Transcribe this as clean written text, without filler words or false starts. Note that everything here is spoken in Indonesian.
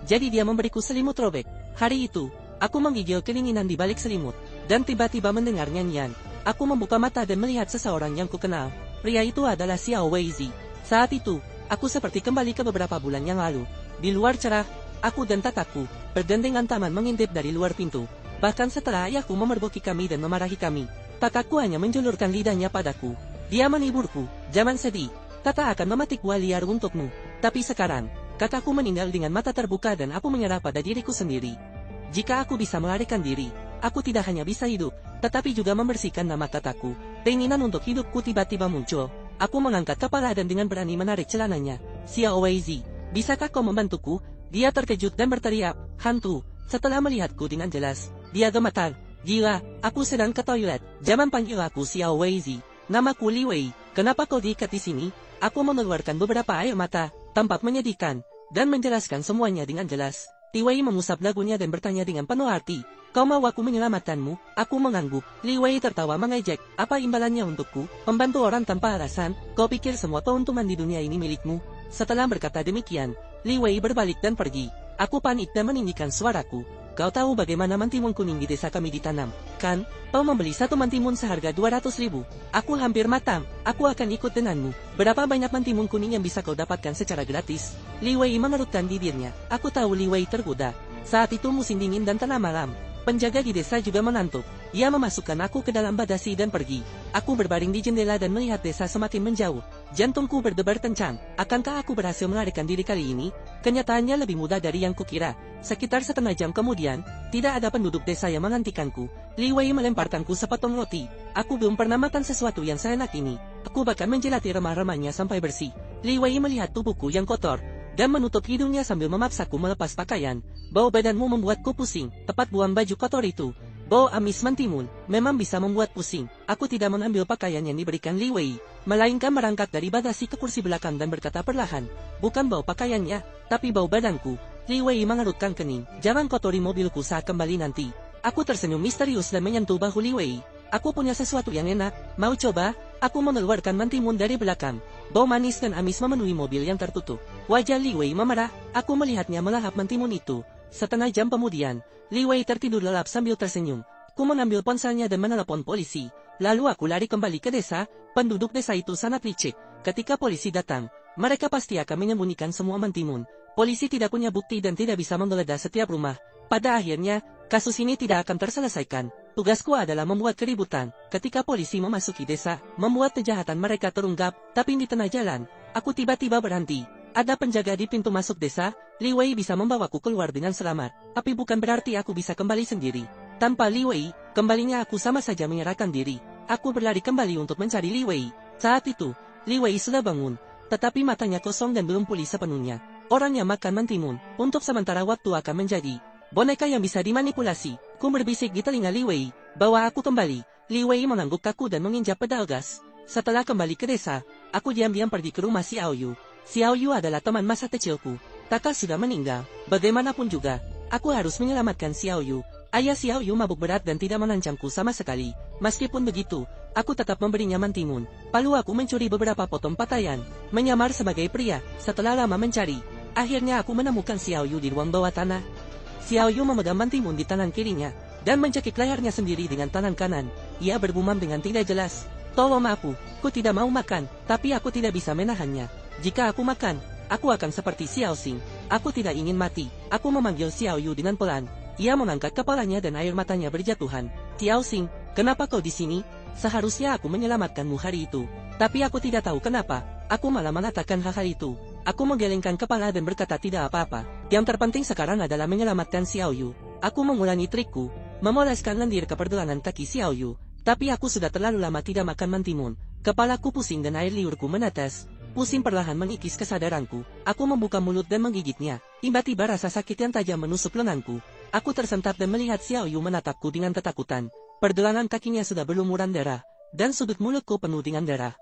Jadi dia memberiku selimut robek. Hari itu, aku menggigil kedinginan di balik selimut, dan tiba-tiba mendengar nyanyian. Aku membuka mata dan melihat seseorang yang kukenal. Pria itu adalah Xiao Weizi. Saat itu, aku seperti kembali ke beberapa bulan yang lalu. Di luar cerah, aku dan tataku bergandengan tangan mengintip dari luar pintu. Bahkan setelah ayahku memergoki kami dan memarahi kami, tataku hanya menjulurkan lidahnya padaku. Dia meniburku, "Jangan sedih. Tata akan memetik buah liar untukmu." Tapi sekarang, kataku meninggal dengan mata terbuka dan aku menyerah pada diriku sendiri. Jika aku bisa melarikan diri, aku tidak hanya bisa hidup, tetapi juga membersihkan nama kataku. Keinginan untuk hidupku tiba-tiba muncul. Aku mengangkat kepala dan dengan berani menarik celananya. "Xiao Weizi, bisakah kau membantuku?" Dia terkejut dan berteriak, "Hantu!" Setelah melihatku dengan jelas, dia gemetar. "Gila, aku sedang ke toilet. Jangan panggil aku Xiao Weizi. Namaku Li Wei. Kenapa kau diikat di sini?" Aku mengeluarkan beberapa air mata, tampak menyedihkan, dan menjelaskan semuanya dengan jelas. Li Wei mengusap dagunya dan bertanya dengan penuh arti, "Kau mau aku menyelamatkanmu?" Aku mengangguk. Li Wei tertawa mengejek, "Apa imbalannya untukku? Membantu orang tanpa alasan? Kau pikir semua keuntungan di dunia ini milikmu?" Setelah berkata demikian, Li Wei berbalik dan pergi. Aku panik dan meninggikan suaraku. "Kau tahu bagaimana mentimun kuning di desa kami ditanam, kan? Kau membeli satu mentimun seharga 200.000. Aku hampir matang. Aku akan ikut denganmu. Berapa banyak mentimun kuning yang bisa kau dapatkan secara gratis?" Li Wei mengerutkan bibirnya. Aku tahu Li Wei tergoda. Saat itu musim dingin dan tengah malam. Penjaga di desa juga mengantuk. Ia memasukkan aku ke dalam bagasi dan pergi. Aku berbaring di jendela dan melihat desa semakin menjauh. Jantungku berdebar kencang. Akankah aku berhasil melarikan diri kali ini? Kenyataannya lebih mudah dari yang kukira. Sekitar setengah jam kemudian, tidak ada penduduk desa yang menghentikanku. Li Wei melemparkanku sepotong roti. Aku belum pernah makan sesuatu yang seenak ini. Aku bahkan menjilati remah-remahnya sampai bersih. Li Wei melihat tubuhku yang kotor dan menutup hidungnya sambil memaksaku melepas pakaian. "Bau badanmu membuatku pusing. Tepat buang baju kotor itu. Bau amis mentimun memang bisa membuat pusing." Aku tidak mengambil pakaian yang diberikan Li Wei, melainkan merangkak dari bagasi ke kursi belakang dan berkata perlahan, "Bukan bau pakaiannya, tapi bau badanku." Li Wei mengerutkan kening. "Jangan kotori mobilku saat kembali nanti." Aku tersenyum misterius dan menyentuh bahu Li Wei. "Aku punya sesuatu yang enak. Mau coba?" Aku mengeluarkan mentimun dari belakang. Bau manis dan amis memenuhi mobil yang tertutup. Wajah Li Wei memerah. Aku melihatnya melahap mentimun itu. Setengah jam kemudian, Li Wei tertidur lelap sambil tersenyum. Aku mengambil ponselnya dan menelepon polisi. Lalu aku lari kembali ke desa. Penduduk desa itu sangat licik. Ketika polisi datang, mereka pasti akan menyembunyikan semua mentimun. Polisi tidak punya bukti dan tidak bisa menggeledah setiap rumah. Pada akhirnya, kasus ini tidak akan terselesaikan. Tugasku adalah membuat keributan. Ketika polisi memasuki desa, membuat kejahatan mereka terungkap. Tapi di tengah jalan, aku tiba-tiba berhenti. Ada penjaga di pintu masuk desa. Li Wei bisa membawaku keluar dengan selamat. Tapi bukan berarti aku bisa kembali sendiri. Tanpa Li Wei, kembalinya aku sama saja menyerahkan diri. Aku berlari kembali untuk mencari Li Wei. Saat itu, Li Wei sudah bangun, tetapi matanya kosong dan belum pulih sepenuhnya. Orang yang makan mentimun, untuk sementara waktu akan menjadi boneka yang bisa dimanipulasi. Ku berbisik di telinga Li Wei, "Bawa aku kembali." Li Wei mengangguk kaku dan menginjak pedal gas. Setelah kembali ke desa, aku diam-diam pergi ke rumah Xiao Yu. Xiao Yu adalah teman masa kecilku. Kakak sudah meninggal. Bagaimanapun juga, aku harus menyelamatkan Xiao Yu. Ayah Xiao Yu mabuk berat dan tidak mengancamku sama sekali. Meskipun begitu, aku tetap memberinya mentimun. Lalu aku mencuri beberapa potong pakaian, menyamar sebagai pria. Setelah lama mencari, akhirnya aku menemukan Xiao Yu di ruang bawah tanah. Xiao Yu memegang mentimun di tangan kirinya, dan mencekik lehernya sendiri dengan tangan kanan. Ia bergumam dengan tidak jelas, "Tolong aku, ku tidak mau makan, tapi aku tidak bisa menahannya. Jika aku makan, aku akan seperti Xiao Xing. Aku tidak ingin mati." Aku memanggil Xiao Yu dengan pelan. Ia mengangkat kepalanya dan air matanya berjatuhan. "Xiao Xing, kenapa kau di sini? Seharusnya aku menyelamatkanmu hari itu. Tapi aku tidak tahu kenapa, aku malah mengatakan hal itu." Aku menggelengkan kepala dan berkata tidak apa-apa. Yang terpenting sekarang adalah menyelamatkan Xiao Yu. Aku mengulangi trikku, memoleskan lendir ke pergelangan kaki Xiao Yu. Tapi aku sudah terlalu lama tidak makan mentimun. Kepalaku pusing dan air liurku menetes. Pusing perlahan mengikis kesadaranku. Aku membuka mulut dan menggigitnya. Tiba-tiba rasa sakit yang tajam menusuk lenganku. Aku tersentak dan melihat Xiao Yu menatapku dengan ketakutan. Pergelangan kakinya sudah berlumuran darah, dan sudut mulutku penuh dengan darah.